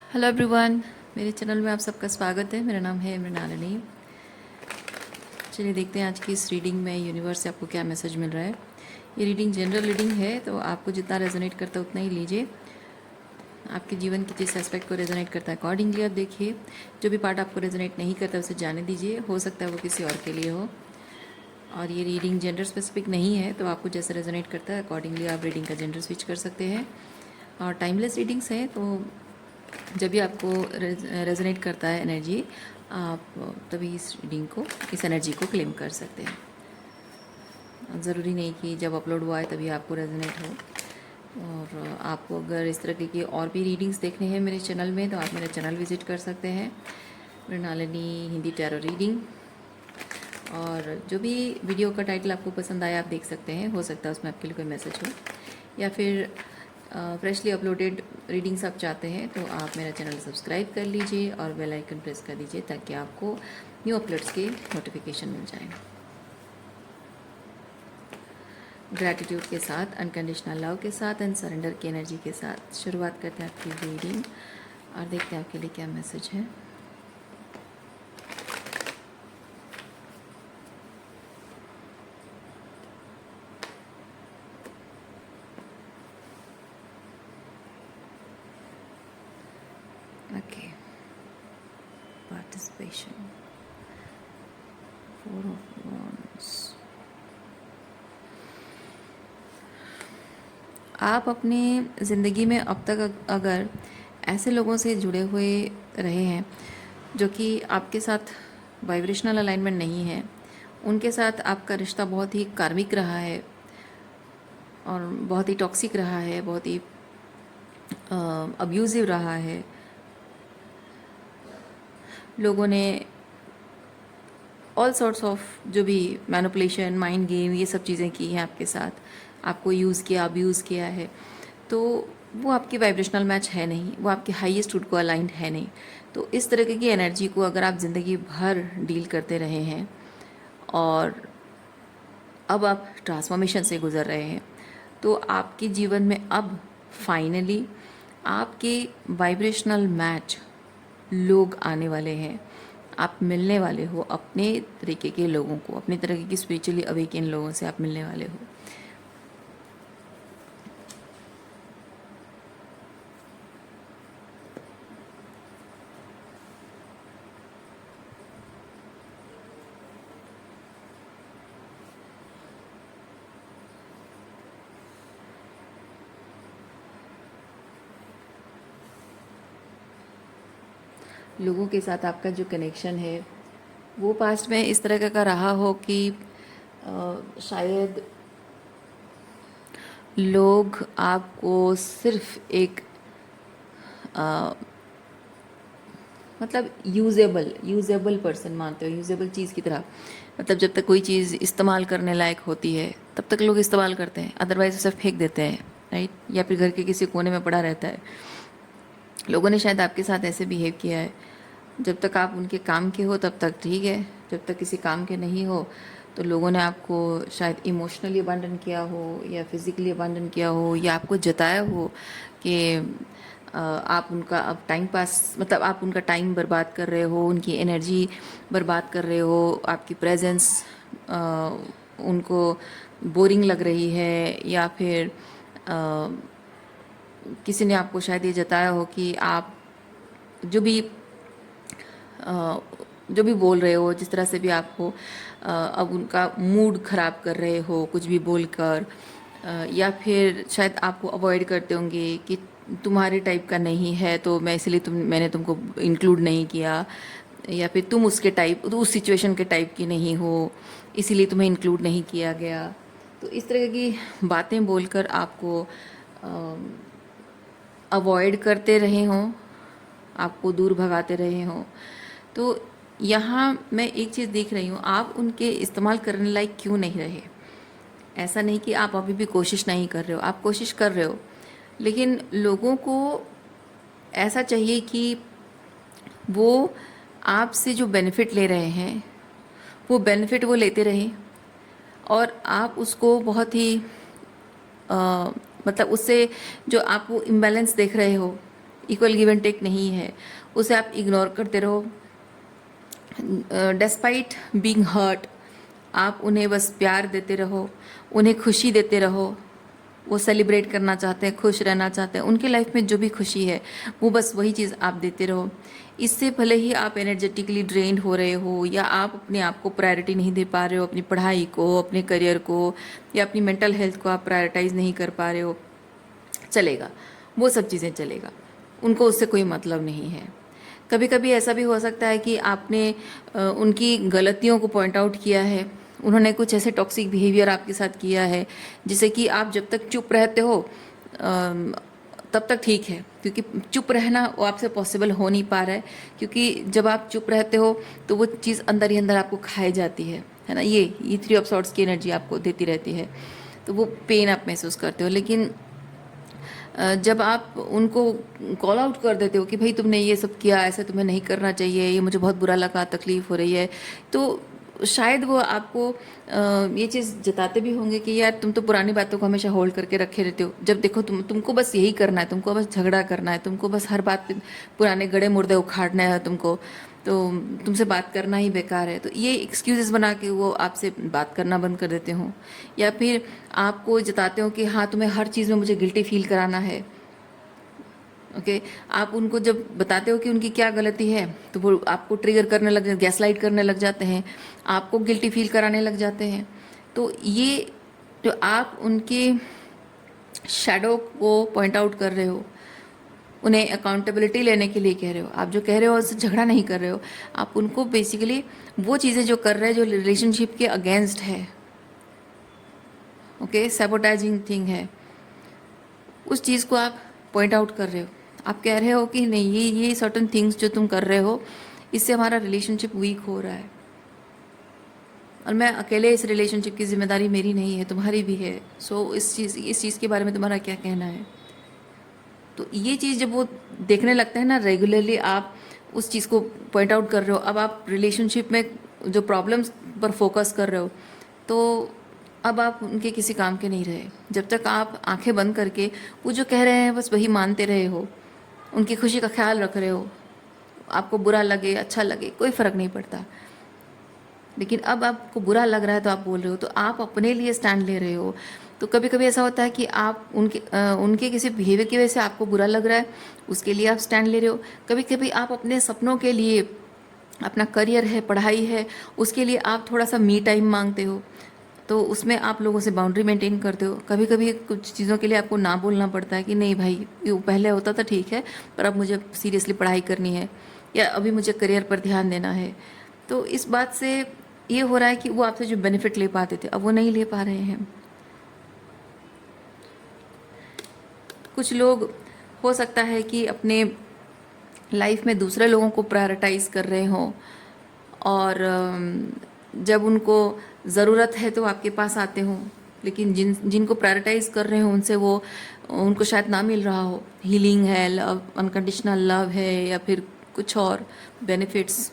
Hello everyone, मेरे channel में आप सबका स्वागत है। मेरा नाम है मृणालिनी। चलिए देखते हैं आज की इस रीडिंग में यूनिवर्स से आपको क्या मैसेज मिल रहा है। ये रीडिंग जनरल रीडिंग है, तो आपको जितना रेजोनेट करता है उतना ही लीजिए। आपके जीवन के जिस एस्पेक्ट को रेजोनेट करता है अकॉर्डिंगली आप देखिए। जो भी पार्ट आपको रेजोनेट नहीं करता उसे जाने दीजिए, हो सकता है वो किसी और के लिए हो। और ये रीडिंग जेंडर स्पेसिफिक नहीं है, तो आपको जैसे रेजोनेट करता है अकॉर्डिंगली आप रीडिंग का जेंडर स्विच कर सकते हैं। और टाइमलेस रीडिंग्स हैं, तो जब भी आपको रेजोनेट करता है एनर्जी, आप तभी इस रीडिंग को, इस एनर्जी को क्लेम कर सकते हैं। ज़रूरी नहीं कि जब अपलोड हुआ है तभी आपको रेजोनेट हो। और आपको अगर इस तरह की और भी रीडिंग्स देखने हैं मेरे चैनल में, तो आप मेरा चैनल विज़िट कर सकते हैं, मृणालिनी हिंदी टैरो रीडिंग। और जो भी वीडियो का टाइटल आपको पसंद आया आप देख सकते हैं, हो सकता है उसमें आपके लिए कोई मैसेज हो, या फिर फ्रेशली अपलोडेड रीडिंग्स आप चाहते हैं तो आप मेरा चैनल सब्सक्राइब कर लीजिए और बेल आइकन प्रेस कर दीजिए ताकि आपको न्यू अपलोड्स की नोटिफिकेशन मिल जाए। ग्रैटिट्यूड के साथ, अनकंडीशनल लव के साथ एंड सरेंडर की एनर्जी के साथ शुरुआत करते हैं आपकी रीडिंग और देखते हैं आपके लिए क्या मैसेज है। Okay, participation, 4 of Wands। आप अपनी ज़िंदगी में अब तक अगर ऐसे लोगों से जुड़े हुए रहे हैं जो कि आपके साथ वाइब्रेशनल अलाइनमेंट नहीं है, उनके साथ आपका रिश्ता बहुत ही कार्मिक रहा है और बहुत ही टॉक्सिक रहा है, बहुत ही अब्यूज़िव रहा है। लोगों ने ऑल सॉर्ट्स ऑफ जो भी मैनिपुलेशन, माइंड गेम, ये सब चीज़ें की हैं आपके साथ, आपको यूज़ किया, अब्यूज़ किया है, तो वो आपकी वाइब्रेशनल मैच है नहीं, वो आपके हाईएस्ट रूट को अलाइंड है नहीं। तो इस तरह की एनर्जी को अगर आप ज़िंदगी भर डील करते रहे हैं और अब आप ट्रांसफॉर्मेशन से गुज़र रहे हैं, तो आपके जीवन में अब फाइनली आपके वाइब्रेशनल मैच लोग आने वाले हैं। आप मिलने वाले हो अपने तरीके के लोगों को, अपने तरीके की स्पिरिचुअली अवेकन लोगों से आप मिलने वाले हो। लोगों के साथ आपका जो कनेक्शन है वो पास्ट में इस तरह का रहा हो कि शायद लोग आपको सिर्फ एक मतलब यूजेबल पर्सन मानते हो, यूजेबल चीज़ की तरह। मतलब जब तक कोई चीज़ इस्तेमाल करने लायक होती है तब तक लोग इस्तेमाल करते हैं, अदरवाइज उसे फेंक देते हैं, राइट? या फिर घर के किसी कोने में पड़ा रहता है। लोगों ने शायद आपके साथ ऐसे बिहेव किया है। जब तक आप उनके काम के हो तब तक ठीक है, जब तक किसी काम के नहीं हो तो लोगों ने आपको शायद इमोशनली अबंडन किया हो या फिज़िकली अबंडन किया हो, या आपको जताया हो कि आप उनका अब टाइम पास, मतलब आप उनका टाइम बर्बाद कर रहे हो, उनकी एनर्जी बर्बाद कर रहे हो, आपकी प्रेजेंस उनको बोरिंग लग रही है, या फिर किसी ने आपको शायद ये जताया हो कि आप जो भी जो भी बोल रहे हो, जिस तरह से भी आपको अब उनका मूड ख़राब कर रहे हो कुछ भी बोलकर, या फिर शायद आपको अवॉइड करते होंगे कि तुम्हारे टाइप का नहीं है तो मैं इसलिए मैंने तुमको इंक्लूड नहीं किया, या फिर तुम उसके टाइप, उस सिचुएशन के टाइप की नहीं हो इसीलिए तुम्हें इंक्लूड नहीं किया गया। तो इस तरह की बातें बोलकर आपको अवॉइड करते रहे हों, आपको दूर भगाते रहे हों। तो यहाँ मैं एक चीज़ देख रही हूँ, आप उनके इस्तेमाल करने लायक क्यों नहीं रहे। ऐसा नहीं कि आप अभी भी कोशिश नहीं कर रहे हो, आप कोशिश कर रहे हो, लेकिन लोगों को ऐसा चाहिए कि वो आपसे जो बेनिफिट ले रहे हैं वो बेनिफिट वो लेते रहें, और आप उसको बहुत ही मतलब उससे जो आप वो इम्बैलेंस देख रहे हो, इक्वल गिव एंड टेक नहीं है, उसे आप इग्नोर करते रहो। डेस्पाइट बीइंग हर्ट, आप उन्हें बस प्यार देते रहो, उन्हें खुशी देते रहो। वो सेलिब्रेट करना चाहते हैं, खुश रहना चाहते हैं, उनके लाइफ में जो भी खुशी है वो बस वही चीज़ आप देते रहो। इससे भले ही आप एनर्जेटिकली ड्रेन्ड हो रहे हो या आप अपने आप को प्रायोरिटी नहीं दे पा रहे हो, अपनी पढ़ाई को, अपने करियर को या अपनी मेंटल हेल्थ को आप प्रायोरिटाइज नहीं कर पा रहे हो, चलेगा, वो सब चीज़ें चलेगा, उनको उससे कोई मतलब नहीं है। कभी कभी ऐसा भी हो सकता है कि आपने उनकी गलतियों को पॉइंट आउट किया है, उन्होंने कुछ ऐसे टॉक्सिक बिहेवियर आपके साथ किया है जिससे कि आप जब तक चुप रहते हो तब तक ठीक है, क्योंकि चुप रहना वो आपसे पॉसिबल हो नहीं पा रहा है, क्योंकि जब आप चुप रहते हो तो वो चीज़ अंदर ही अंदर आपको खाई जाती है ना। ये 3 ऑफ सॉर्ट्स की एनर्जी आपको देती रहती है, तो वो पेन आप महसूस करते हो। लेकिन जब आप उनको कॉल आउट कर देते हो कि भाई तुमने ये सब किया, ऐसे तुम्हें नहीं करना चाहिए, ये मुझे बहुत बुरा लगा, तकलीफ़ हो रही है, तो शायद वो आपको ये चीज़ जताते भी होंगे कि यार तुम तो पुरानी बातों को हमेशा होल्ड करके रखे रहते हो, जब देखो तुमको बस यही करना है, तुमको बस झगड़ा करना है, तुमको बस हर बात पे पुराने गड़े मुर्दे उखाड़ना है तुमको, तो तुमसे बात करना ही बेकार है। तो ये एक्सक्यूज़ेस बना के वो आपसे बात करना बंद कर देते हों, या फिर आपको जताते हो कि हाँ तुम्हें हर चीज़ में मुझे गिल्टी फील कराना है। ओके, आप उनको जब बताते हो कि उनकी क्या गलती है तो वो आपको ट्रिगर करने लग, गैसलाइट करने लग जाते हैं, आपको गिल्टी फील कराने लग जाते हैं। तो ये जो आप उनके शैडो को पॉइंट आउट कर रहे हो, उन्हें अकाउंटेबिलिटी लेने के लिए कह रहे हो, आप जो कह रहे हो उससे झगड़ा नहीं कर रहे हो, आप उनको बेसिकली वो चीज़ें जो कर रहे हैं जो रिलेशनशिप के अगेंस्ट है, ओके, सैबोटाइजिंग थिंग है, उस चीज़ को आप पॉइंट आउट कर रहे हो। आप कह रहे हो कि नहीं, ये सर्टन थिंग्स जो तुम कर रहे हो इससे हमारा रिलेशनशिप वीक हो रहा है, और मैं अकेले इस रिलेशनशिप की जिम्मेदारी मेरी नहीं है, तुम्हारी भी है। सो इस चीज़ के बारे में तुम्हारा क्या कहना है। तो ये चीज़ जब वो देखने लगता है ना रेगुलरली, आप उस चीज़ को पॉइंट आउट कर रहे हो, अब आप रिलेशनशिप में जो प्रॉब्लम्स पर फोकस कर रहे हो, तो अब आप उनके किसी काम के नहीं रहे। जब तक आप आंखें बंद करके वो जो कह रहे हैं बस वही मानते रहे हो, उनकी खुशी का ख्याल रख रहे हो, आपको बुरा लगे अच्छा लगे कोई फ़र्क नहीं पड़ता। लेकिन अब आपको बुरा लग रहा है तो आप बोल रहे हो, तो आप अपने लिए स्टैंड ले रहे हो। तो कभी कभी ऐसा होता है कि आप उनके किसी बिहेवियर की वजह से आपको बुरा लग रहा है, उसके लिए आप स्टैंड ले रहे हो। कभी कभी आप अपने सपनों के लिए, अपना करियर है, पढ़ाई है, उसके लिए आप थोड़ा सा मी टाइम मांगते हो, तो उसमें आप लोगों से बाउंड्री मेंटेन करते हो। कभी कभी कुछ चीज़ों के लिए आपको ना बोलना पड़ता है कि नहीं भाई, ये पहले होता था ठीक है, पर अब मुझे सीरियसली पढ़ाई करनी है, या अभी मुझे करियर पर ध्यान देना है। तो इस बात से ये हो रहा है कि वो आपसे जो बेनिफिट ले पाते थे अब वो नहीं ले पा रहे हैं। कुछ लोग हो सकता है कि अपने लाइफ में दूसरे लोगों को प्रायोरिटाइज कर रहे हों, और जब उनको ज़रूरत है तो आपके पास आते हों, लेकिन जिनको प्रायोरिटाइज कर रहे हो उनसे वो उनको शायद ना मिल रहा हो। हीलिंग है, लव, अनकंडीशनल लव है, या फिर कुछ और बेनिफिट्स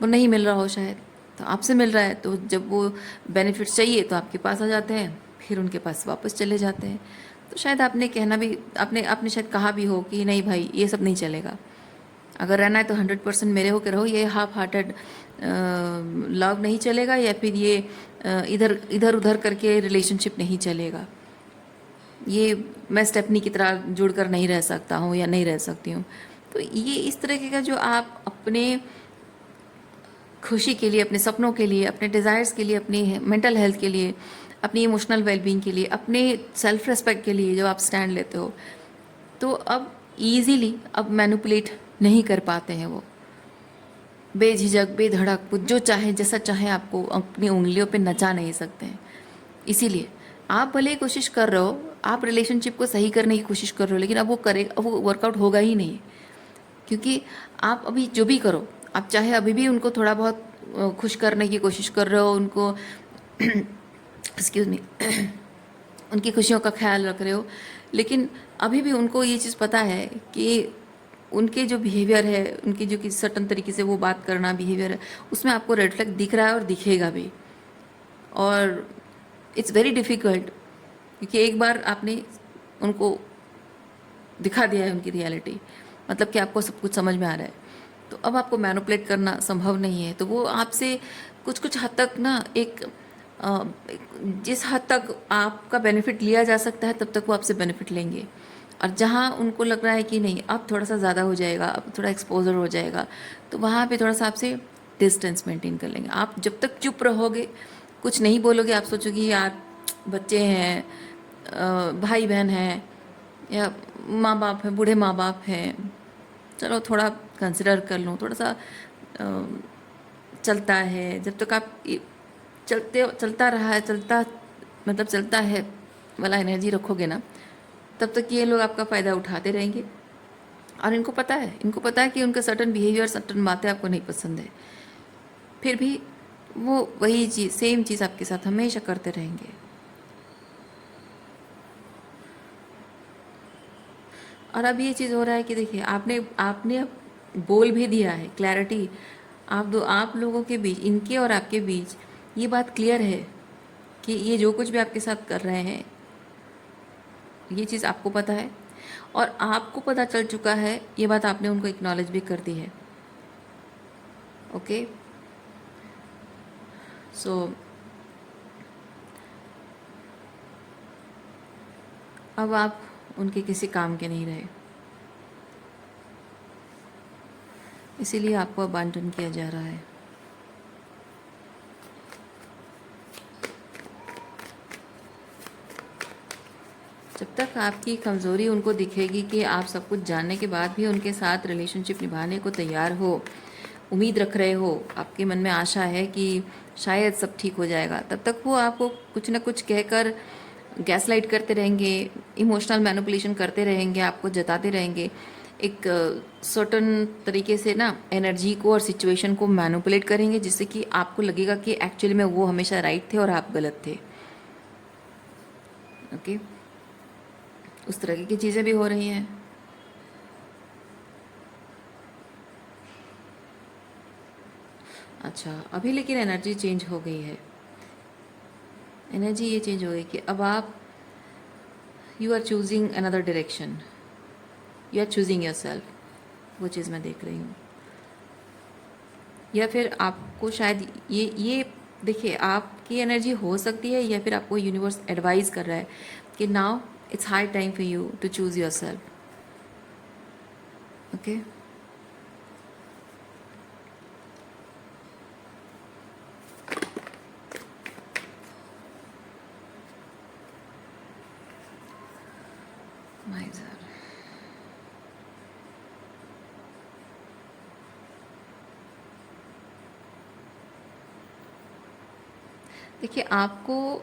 वो नहीं मिल रहा हो शायद, तो आपसे मिल रहा है। तो जब वो बेनिफिट्स चाहिए तो आपके पास आ जाते हैं, फिर उनके पास वापस चले जाते हैं। तो शायद आपने कहना भी, आपने शायद कहा भी हो कि नहीं भाई ये सब नहीं चलेगा, अगर रहना है तो 100% मेरे होकर रहो, ये हाफ हार्टेड लव नहीं चलेगा, या फिर ये इधर इधर उधर करके रिलेशनशिप नहीं चलेगा, ये मैं स्टेपनी की तरह जुड़कर नहीं रह सकता हूँ या नहीं रह सकती हूँ। तो ये इस तरह का जो आप अपने खुशी के लिए, अपने सपनों के लिए, अपने डिज़ायर्स के लिए, अपनी मेंटल हेल्थ के लिए, अपनी इमोशनल वेलबींग के लिए, अपने सेल्फ रिस्पेक्ट के लिए जब आप स्टैंड लेते हो, तो अब ईजीली अब मैनिपुलेट नहीं कर पाते हैं। वो बेझिझक बेधड़क वो जो चाहे जैसा चाहे आपको अपनी उंगलियों पे नचा नहीं सकते हैं। इसीलिए आप भले ही कोशिश कर रहे हो, आप रिलेशनशिप को सही करने की कोशिश कर रहे हो, लेकिन अब वो वर्कआउट होगा ही नहीं, क्योंकि आप अभी जो भी करो, आप चाहे अभी भी उनको थोड़ा बहुत खुश करने की कोशिश कर रहे हो, उनको एक्सक्यूज़ मी उनकी खुशियों का ख्याल रख रहे हो, लेकिन अभी भी उनको ये चीज़ पता है कि उनके जो बिहेवियर है, उनकी जो किसी सर्टन तरीके से वो बात करना बिहेवियर है, उसमें आपको रेड फ्लैग दिख रहा है और दिखेगा भी। और इट्स वेरी डिफ़िकल्ट, क्योंकि एक बार आपने उनको दिखा दिया है उनकी रियलिटी, मतलब कि आपको सब कुछ समझ में आ रहा है। तो अब आपको मैनिपुलेट करना संभव नहीं है। तो वो आपसे कुछ कुछ हद तक ना जिस हद तक आपका बेनिफिट लिया जा सकता है तब तक वो आपसे बेनिफिट लेंगे। और जहाँ उनको लग रहा है कि नहीं अब थोड़ा सा ज़्यादा हो जाएगा, अब थोड़ा एक्सपोजर हो जाएगा, तो वहाँ पे थोड़ा सा आपसे डिस्टेंस मेंटेन कर लेंगे। आप जब तक चुप रहोगे, कुछ नहीं बोलोगे, आप सोचोगे यार बच्चे हैं, भाई बहन हैं, या माँ बाप हैं, बूढ़े माँ बाप हैं, चलो थोड़ा कंसिडर कर लूँ, थोड़ा सा चलता है। जब तक आप चलता रहा है, चलता है वाला एनर्जी रखोगे ना, तब तक ये लोग आपका फ़ायदा उठाते रहेंगे। और इनको पता है कि उनका सर्टन बिहेवियर, सर्टन बातें आपको नहीं पसंद है, फिर भी वो वही चीज़, सेम चीज़ आपके साथ हमेशा करते रहेंगे। और अब ये चीज़ हो रहा है कि देखिए आपने अब बोल भी दिया है, क्लैरिटी आप लोगों के बीच, इनके और आपके बीच ये बात क्लियर है कि ये जो कुछ भी आपके साथ कर रहे हैं, ये चीज़ आपको पता है और आपको पता चल चुका है। ये बात आपने उनको एक्नॉलेज भी कर दी है। ओके, सो अब आप उनके किसी काम के नहीं रहे, इसीलिए आपको अबांडन किया जा रहा है। जब तक आपकी कमज़ोरी उनको दिखेगी कि आप सब कुछ जानने के बाद भी उनके साथ रिलेशनशिप निभाने को तैयार हो, उम्मीद रख रहे हो, आपके मन में आशा है कि शायद सब ठीक हो जाएगा, तब तक वो आपको कुछ ना कुछ कहकर गैसलाइट करते रहेंगे, इमोशनल मैनिपुलेशन करते रहेंगे, आपको जताते रहेंगे, एक सर्टन तरीके से ना एनर्जी को और सिचुएशन को मैनिपुलेट करेंगे, जिससे कि आपको लगेगा कि एक्चुअली में वो हमेशा राइट थे और आप गलत थे। ओके, उस तरह की चीज़ें भी हो रही हैं। अच्छा, अभी लेकिन एनर्जी चेंज हो गई है। एनर्जी ये चेंज हो गई कि अब आप you are choosing another direction, you are choosing yourself, वो चीज़ मैं देख रही हूँ। या फिर आपको शायद ये देखिए, आपकी एनर्जी हो सकती है, या फिर आपको यूनिवर्स एडवाइज कर रहा है कि now it's high time for you to choose yourself. Okay, माइजर, देखिए आपको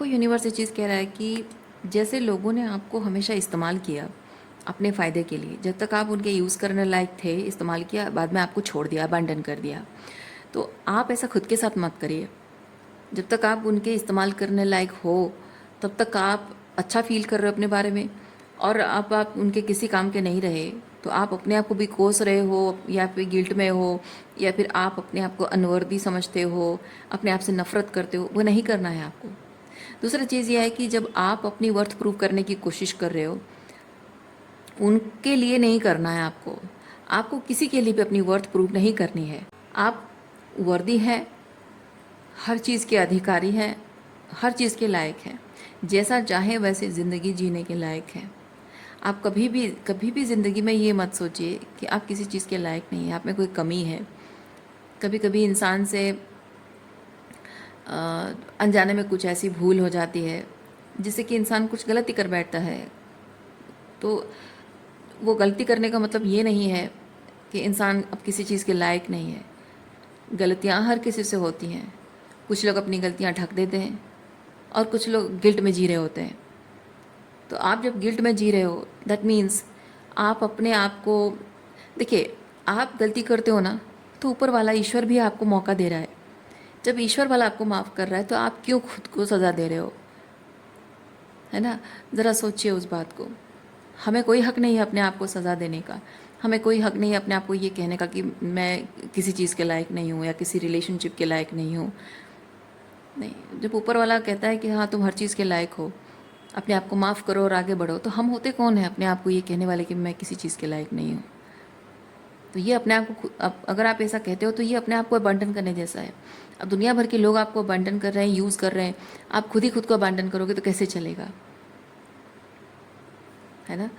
यूनिवर्स ये चीज़ कह रहा है कि जैसे लोगों ने आपको हमेशा इस्तेमाल किया अपने फ़ायदे के लिए, जब तक आप उनके यूज़ करने लायक थे, इस्तेमाल किया, बाद में आपको छोड़ दिया, अबांडन कर दिया। तो आप ऐसा खुद के साथ मत करिए। जब तक आप उनके इस्तेमाल करने लायक हो, तब तक आप अच्छा फील कर रहे हो अपने बारे में, और अब आप उनके किसी काम के नहीं रहे, तो आप अपने आप को भी कोस रहे हो, या फिर गिल्ट में हो, या फिर आप अपने आप को अनवर्दी समझते हो, अपने आप से नफरत करते हो। वो नहीं करना है आपको। दूसरा चीज़ यह है कि जब आप अपनी वर्थ प्रूव करने की कोशिश कर रहे हो, उनके लिए नहीं करना है आपको। आपको किसी के लिए भी अपनी वर्थ प्रूव नहीं करनी है। आप वर्दी हैं, हर चीज़ के अधिकारी हैं, हर चीज़ के लायक हैं, जैसा चाहे वैसे ज़िंदगी जीने के लायक हैं। आप कभी भी ज़िंदगी में ये मत सोचिए कि आप किसी चीज़ के लायक नहीं हैं, आप में कोई कमी है। कभी कभी इंसान से अनजाने में कुछ ऐसी भूल हो जाती है जिससे कि इंसान कुछ गलती कर बैठता है। तो वो गलती करने का मतलब ये नहीं है कि इंसान अब किसी चीज़ के लायक नहीं है। गलतियाँ हर किसी से होती हैं। कुछ लोग अपनी गलतियाँ ढक देते हैं और कुछ लोग गिल्ट में जी रहे होते हैं। तो आप जब गिल्ट में जी रहे हो, दैट मीन्स आप अपने आप को, देखिए, आप गलती करते हो ना, तो ऊपर वाला ईश्वर भी आपको मौका दे रहा है। जब ईश्वर वाला आपको माफ़ कर रहा है, तो आप क्यों खुद को सज़ा दे रहे हो? है ना? ज़रा सोचिए उस बात को। हमें कोई हक नहीं है अपने आप को सज़ा देने का। हमें कोई हक नहीं है अपने आप को ये कहने का कि मैं किसी चीज़ के लायक नहीं हूँ या किसी रिलेशनशिप के लायक नहीं हूँ। नहीं, जब ऊपर वाला कहता है कि हाँ तुम हर चीज़ के लायक हो, अपने आप को माफ़ करो और आगे बढ़ो। तो हम होते कौन हैं अपने आप को ये कहने वाले कि मैं किसी चीज़ के लायक नहीं हूँ? तो ये अपने आप को अगर आप ऐसा कहते हो तो ये अपने आप को अबांडन करने जैसा है। अब दुनिया भर के लोग आपको अबांडन कर रहे हैं, यूज़ कर रहे हैं, आप खुद ही खुद को अबांडन करोगे तो कैसे चलेगा? है ना?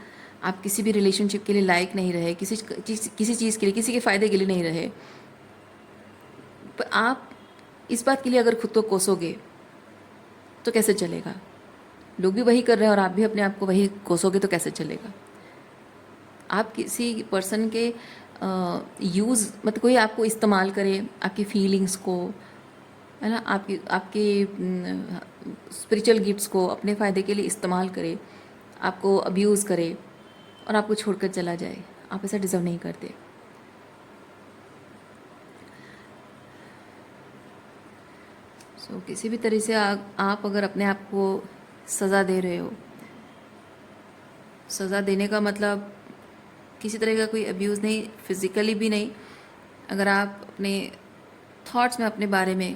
आप किसी भी रिलेशनशिप के लिए लायक नहीं रहे, किसी चीज़ के लिए, किसी के फ़ायदे के लिए नहीं रहे। पर आप इस बात के लिए अगर खुद को कोसोगे तो कैसे चलेगा? लोग भी वही कर रहे हैं और आप भी अपने आप को वही कोसोगे तो कैसे चलेगा? आप किसी पर्सन के यूज़ मतलब कोई आपको इस्तेमाल करे, आपकी फीलिंग्स को, है ना, आपकी आपके स्पिरिचुअल गिफ्ट्स को अपने फ़ायदे के लिए इस्तेमाल करे, आपको अब्यूज़ करे और आपको छोड़कर चला जाए। आप ऐसा डिज़र्व नहीं करते। किसी भी तरह से आप अगर अपने आप को सज़ा दे रहे हो, सज़ा देने का मतलब किसी तरह का कोई अब्यूज़ नहीं, फिज़िकली भी नहीं। अगर आप अपने थॉट्स में अपने बारे में,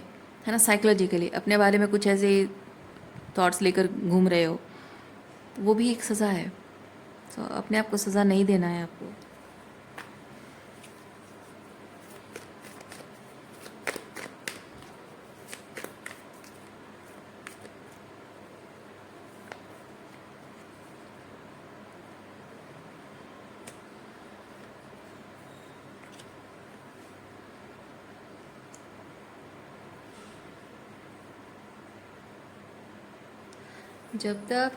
है ना, साइकोलॉजिकली अपने बारे में कुछ ऐसे थॉट्स लेकर घूम रहे हो तो वो भी एक सज़ा है। तो अपने आप को सज़ा नहीं देना है आपको। जब तक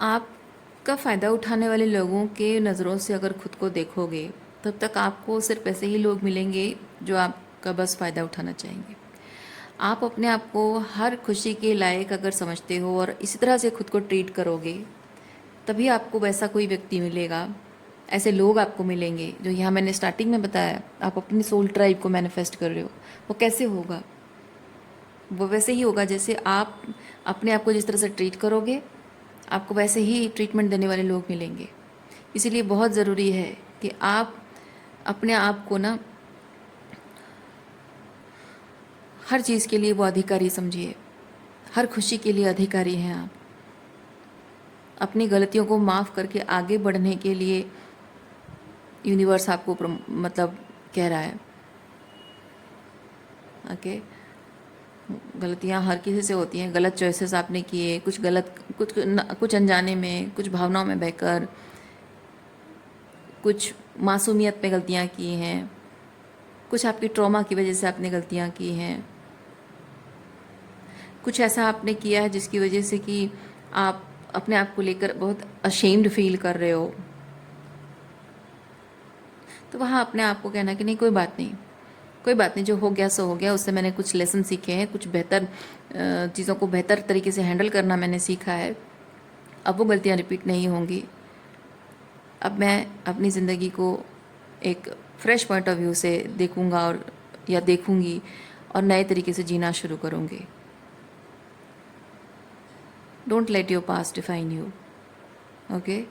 आपका फ़ायदा उठाने वाले लोगों के नज़रों से अगर खुद को देखोगे तब तक आपको सिर्फ ऐसे ही लोग मिलेंगे जो आपका बस फ़ायदा उठाना चाहेंगे। आप अपने आप को हर खुशी के लायक अगर समझते हो और इसी तरह से खुद को ट्रीट करोगे तभी आपको वैसा कोई व्यक्ति मिलेगा, ऐसे लोग आपको मिलेंगे जो यहाँ मैंने स्टार्टिंग में बताया। आप अपनी सोल ट्राइब को मैनिफेस्ट कर रहे हो, वो कैसे होगा? वो वैसे ही होगा जैसे आप अपने आप को जिस तरह से ट्रीट करोगे आपको वैसे ही ट्रीटमेंट देने वाले लोग मिलेंगे। इसीलिए बहुत ज़रूरी है कि आप अपने आप को ना हर चीज़ के लिए वो अधिकारी समझिए, हर खुशी के लिए अधिकारी हैं आप। अपनी गलतियों को माफ़ करके आगे बढ़ने के लिए यूनिवर्स आपको मतलब कह रहा है। ओके, गलतियाँ हर किसी से होती हैं, गलत चॉइसेस आपने किए, कुछ अनजाने में, कुछ भावनाओं में बहकर, कुछ मासूमियत पे गलतियाँ की हैं, कुछ आपकी ट्रॉमा की वजह से आपने गलतियाँ की हैं, कुछ ऐसा आपने किया है जिसकी वजह से कि आप अपने आप को लेकर बहुत अशेम्ड फील कर रहे हो। तो वहाँ अपने आप को कहना कि नहीं, कोई बात नहीं, कोई बात नहीं, जो हो गया सो हो गया। उससे मैंने कुछ लेसन सीखे हैं, कुछ बेहतर चीज़ों को बेहतर तरीके से हैंडल करना मैंने सीखा है। अब वो गलतियाँ रिपीट नहीं होंगी। अब मैं अपनी ज़िंदगी को एक फ्रेश पॉइंट ऑफ व्यू से देखूँगा और या देखूँगी और नए तरीके से जीना शुरू करूँगी। Don't let your past define you. Okay,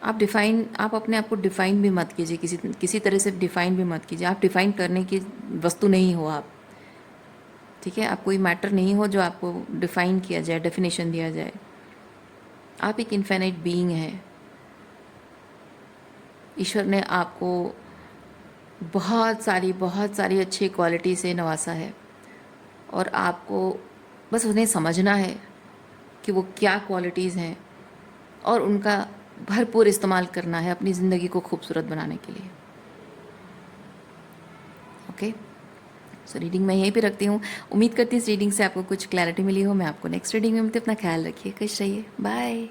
आप अपने आप को डिफ़ाइन भी मत कीजिए, किसी तरह से डिफ़ाइन भी मत कीजिए। आप डिफ़ाइन करने की वस्तु नहीं हो आप, ठीक है? आप कोई मैटर नहीं हो जो आपको डिफ़ाइन किया जाए, डेफिनेशन दिया जाए। आप एक इनफाइनाइट बीइंग हैं। ईश्वर ने आपको बहुत सारी अच्छी क्वालिटी से नवाजा है और आपको बस उन्हें समझना है कि वो क्या क्वालिटीज़ हैं और उनका भरपूर इस्तेमाल करना है अपनी ज़िंदगी को खूबसूरत बनाने के लिए। ओके, सो रीडिंग मैं यहीं पे रखती हूँ। उम्मीद करती हूँ इस रीडिंग से आपको कुछ क्लैरिटी मिली हो। मैं आपको नेक्स्ट रीडिंग में मिलती हूँ। अपना ख्याल रखिए, खुश रहिए, बाय।